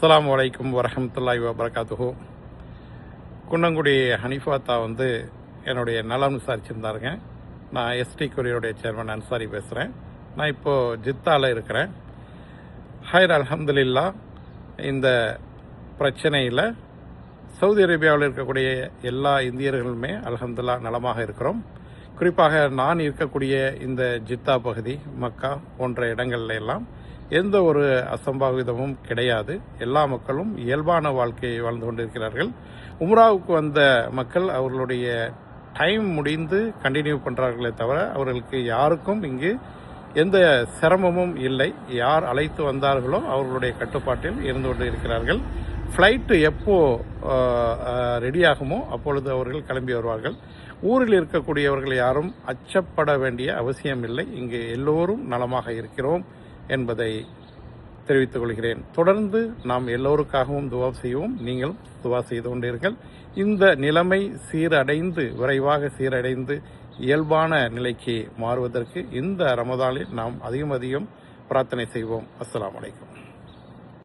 அஸ்ஸலாமு அலைக்கும் வரஹ்மத்துல்லாஹி வபரகாத்துஹு. குன்னங்குடி ஹனீஃபாத்தா என்னுடைய நலம் விசாரிச்சிருந்தாருங்க. நான் எஸ்டி கொரியருடைய சேர்மன் அன்சாரி பேசுகிறேன். நான் இப்போது ஜித்தாவில் இருக்கிறேன். ஹைர் அல்ஹம்துலில்லா. இந்த பிரச்சனையில் சவுதி அரேபியாவில் இருக்கக்கூடிய எல்லா இந்தியர்களுமே அல்ஹம்துலில்லா நலமாக இருக்கிறோம். குறிப்பாக நான் இருக்கக்கூடிய இந்த ஜித்தா பகுதி, மக்கா போன்ற இடங்கள்ல எல்லாம் எந்த ஒரு அசம்பாவிதமும் கிடையாது. எல்லா மக்களும் இயல்பான வாழ்க்கையை வாழ்ந்து கொண்டிருக்கிறார்கள். உம்ராவுக்கு வந்த மக்கள் அவர்களுடைய டைம் முடிந்து கண்டினியூ பண்ணுறார்களே தவிர அவர்களுக்கு யாருக்கும் இங்கு எந்த சிரமமும் இல்லை. யார் அழைத்து வந்தார்களோ அவர்களுடைய கட்டுப்பாட்டில் இருந்து கொண்டு இருக்கிறார்கள். ஃப்ளைட்டு எப்போ ரெடியாகுமோ அப்பொழுது அவர்கள் கிளம்பி வருவார்கள். ஊரில் இருக்கக்கூடியவர்கள் யாரும் அச்சப்பட வேண்டிய அவசியம் இல்லை. இங்கு எல்லோரும் நலமாக இருக்கிறோம் என்பதை தெரிவித்துக் கொள்கிறேன். தொடர்ந்து நாம் எல்லோருக்காகவும் துவா செய்வோம். நீங்கள் துவா செய்து கொண்டீர்கள். இந்த நிலைமை விரைவாக சீரடைந்து இயல்பான நிலைக்கு மாறுவதற்கு இந்த ரமதானில் நாம் அதிகம் பிரார்த்தனை செய்வோம். அஸ்ஸலாமு அலைக்கும்.